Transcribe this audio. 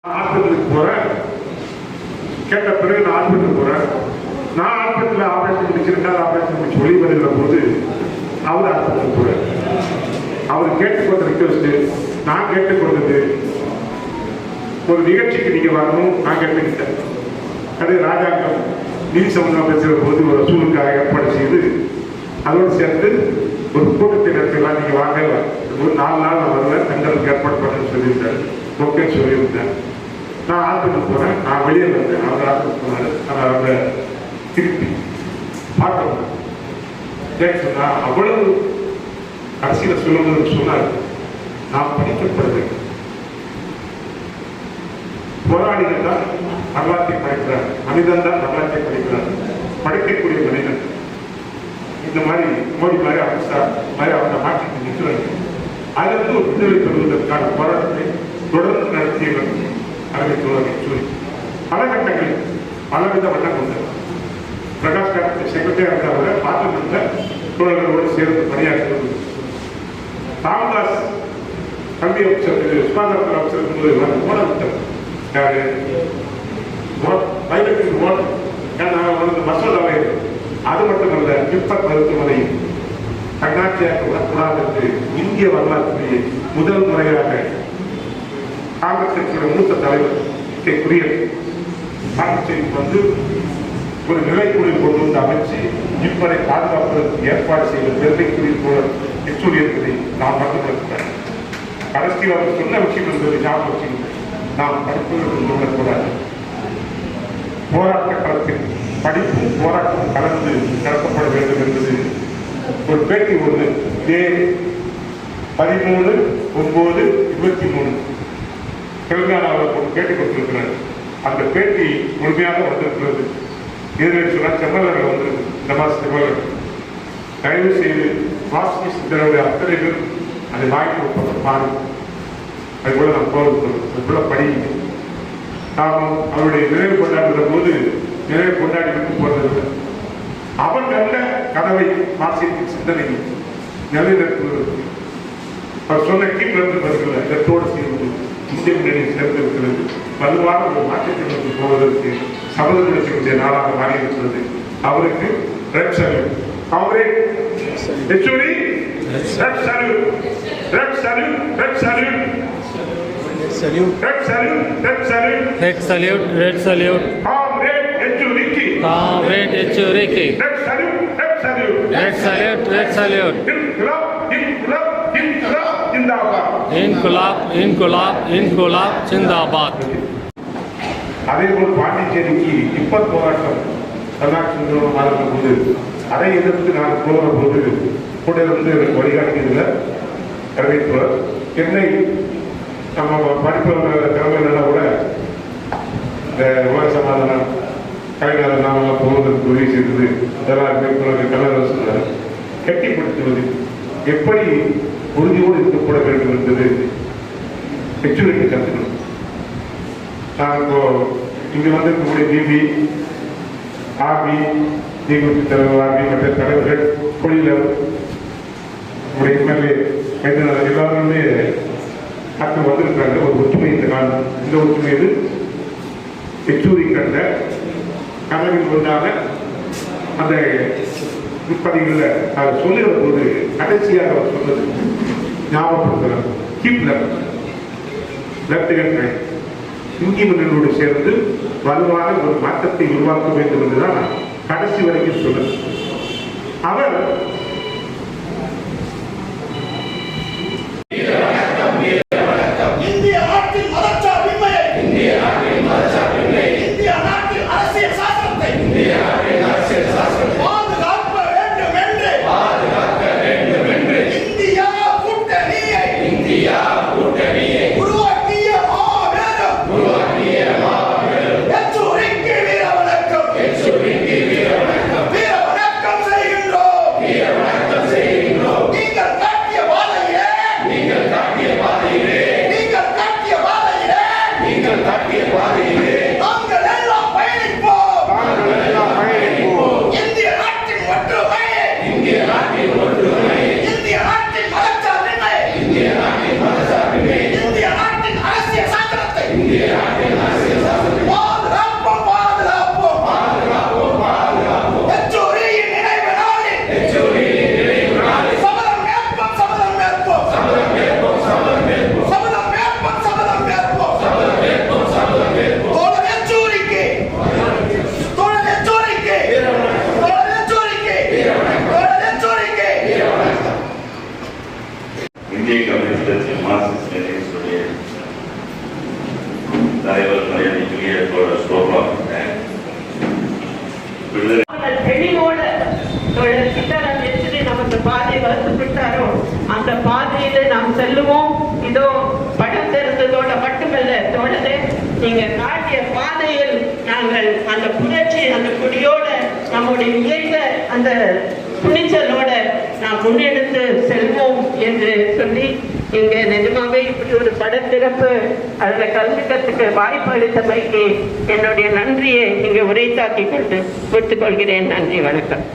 ஹாஸ்பிட்டலுக்கு போறேன். கேட்ட பிறகு நான் ஹாஸ்பிட்டலுக்கு போறேன். நான் ஹாஸ்பிட்டலில் ஆபரேஷன் முடிச்சு 2வது ஆபரேஷன் முடிச்சு வெளியே வருகிற போது அவர் ஹாஸ்பிட்டலுக்கு போறார். அவர் கேட்டுக்கொண்ட ரிக்வெஸ்ட், நான் கேட்டுக்கொண்டது ஒரு நிகழ்ச்சிக்கு நீங்க வரணும். நான் கேட்டுக்கிட்டேன். அது ராஜாங்கம் நிதி சம்பந்தமாக பேசுகிற போது ஒரு சூழலுக்காக ஏற்பாடு செய்து அதோடு சேர்த்து ஒரு கூட்டத்தை நடத்தலாம், நீங்க வாங்க, ஒரு 4 நாள் நான் வருவேன், தங்களுக்கு ஏற்பாடு பண்ணு சொல்லியிருந்தார். ஓகேன்னு சொல்லியிருந்தேன். நான் ஹாஸ்பிட்டல் போறேன். நான் வெளியே வந்தேன். அவர் ஹாஸ்பிட்டல் போனாரு. ஆனால் அவரை திருப்பி பார்க்கணும் சொன்னா அவ்வளவு அரசியல சொல்லுங்கள் சொன்னார். நான் படிக்கப்பட வேண்டும். போராளிகள் தான் வரலாற்றை படிக்கிறார், மனிதன் தான் வரலாற்றை படிக்கிறார். படிக்கக்கூடிய மனிதன் இந்த மாதிரி மோடி மாதிரி அமித்ஷா மாதிரி அவங்க மாற்றி நிற்கிறாங்க. அதிலிருந்து ஒரு விடுதலை பெறுவதற்கான போராட்டத்தை தொடர்ந்து நடத்தியவர் அரவிந்த் தோழர். பல கட்டங்களில் பலவித வண்ணம் கொண்டது. பிரகாஷ் காரத் செக்ரட்டரியா இருந்தவரை பார்லிமெண்ட்ல தோழர்களோடு சேர்ந்து பணியாற்றுவது. ராமதாஸ் கல்வி அமைச்சர், சுகாதாரத்துறை அமைச்சர் இருக்கும்போது ஓட விட்டார். யாரு பைலட்டின் ஓட் மசோதாவை. அது மட்டுமல்ல, கிப்மத் மருத்துவமனை தன்னாட்சியாக வரக்கூடாது என்று இந்திய வரலாற்றிலேயே முதல் முறையாக காங்கிரஸ் கட்சியுடைய மூத்த தலைவர் பாண்டிச்சேரிக்கு வந்து ஒரு நிலைக்குழுவில் கொண்டு வந்து அமைச்சு இப்படை பாதுகாப்பதற்கு ஏற்பாடு செய்த பெருமைக்குரிய தோழர் யெச்சூரி என்பதை நாம் மட்டுப்படுத்த அரசியல் அவர் சொன்ன விஷயம் என்பதை ஞாபகம் வச்சுக்கொண்டு நாம் படிப்பதற்கு சொல்லக்கூடாது. போராட்ட களத்தில் படிப்பும் போராட்டம் கலந்து நடத்தப்பட வேண்டும் என்பது ஒரு பேட்டி ஒன்று. இதே 13/9/23 தெலுங்கானாவில் பேட்டி கொடுத்திருக்கிறார். அந்த பேட்டி முழுமையாக வந்திருக்கிறது. எதிர்ப்பு சொன்னால் செம்மலர்கள் வந்திருக்கு. இந்த மாதம் செம்மலர் தயவு செய்து வாஸ்கி சிந்தனுடைய அத்தனை பேர் அதை வாங்கி பாருங்க. அது போல நாம் போகிறோம். அது போல படிங்க. நாம் அவருடைய நினைவு கொண்டாடுகிற போது நினைவு கொண்டாடி விட்டு போறது அவன் நல்ல கனவை மார்க்சியத்தின் சிந்தனை நிலைநிறுத்துவதற்கு அவர் சொன்ன கீழ்ந்து வருகிற இடத்தோடு சேர்ந்து இந்திய முன்னணி சேர்ந்திருக்கிறது. வலுவான ஒரு மாற்றத்தை நோக்கி போவதற்கு சபதப்படுத்தக்கூடிய நாளாக மாறியிருக்கிறது. அவருக்கு red salute. Comrade Yechury, red salute, red salute, red salute, red salute, red salute, red salute, red salute. Comrade யெச்சூரிக்கு, காம்ரேட் யெச்சூரிக்கு, red salute, red salute, red salute, red salute. இன்குலாப், இன்குலாப், இன்குலாப் ஜிந்தாபாத். இன்குலாப், இன்குலாப், இன்குலாப் ஜிந்தாபாத். அதேபோல் பாண்டிச்சேரிக்கு இப்ப போராட்டம் தன்னாட்சி நிறுவனமாக போது அதை எதிர்த்து நான் போகிற போது கூட இருந்து எனக்கு வழிகாட்டியதில் அறிவிப்பவர் என்னை நம்ம படிப்பவர்கள திறமையிலாம் கூட இந்த உலக சமாதானம் கலைஞர் நாமெல்லாம் போவதற்கு உதவி செய்தது. இதெல்லாம் கலைஞர் சொன்னார். கட்டிப்படுத்துவது எப்படி உறுதியோடு இருக்கக்கூட வேண்டும் என்பது யெச்சூரிக்கு கற்றுக்கணும். நான் இப்போ இங்க வந்து இருக்கக்கூடிய டிபி, ஆர்மி, நீதி தலைவர், ஆர்மி மற்ற தலைவர்கள், கொள்ளியில் நம்முடைய எம்எல்ஏ எல்லாருமே அங்கு வந்திருக்காங்க. ஒரு ஒற்றுமை இந்த காலம். இந்த ஒற்றுமையில் யெச்சூரி கண்ட கனவில் கொண்டான அந்த முப்பதிகளில் அவர் சொல்லுகிற போது கடைசியாக அவர் சொன்னது ஞாபகப்படுத்துகிறார். Keep left, left hand right. இந்திய முன்னணியோடு சேர்ந்து வலுவான ஒரு மாற்றத்தை உருவாக்க வேண்டும் என்றுதான் கடைசி வரைக்கும் சொன்னார். அவர் வீர வணக்கம் செய்கின்றோம். இந்திய கம்யூனிஸ்ட் கட்சி மார்க்சிஸ்ட் லெனினிஸ்டுடைய தலைவர் மரியாதைக்குரிய தோழர் சோபா விடுதலை தெளிவோடு சீதாராம் எத்தனை நமக்கு பாதை வகுத்துட்டாரோ அந்த பாதையில நாம் செல்லுவோம். இதோ படம் தெரிந்ததோட மட்டுமல்ல தோழரே, நீங்க காட்டிய பாதையில் நாங்கள் அந்த புரட்சி அந்த குடியோட நம்முடைய உயர்ந்த அந்த துணிச்சலோட நாம் முன்னெடுத்து செல்வோம் என்று சொல்லி இங்க நிஜமாவே இப்படி ஒரு படத்திறப்பு அதுல கலந்துக்கிறதுக்கு வாய்ப்பு அளித்தமைக்கு என்னுடைய நன்றியை இங்க உரைத்தாக்கி கொண்டு கொடுத்துக் கொள்கிறேன். நன்றி, வணக்கம்.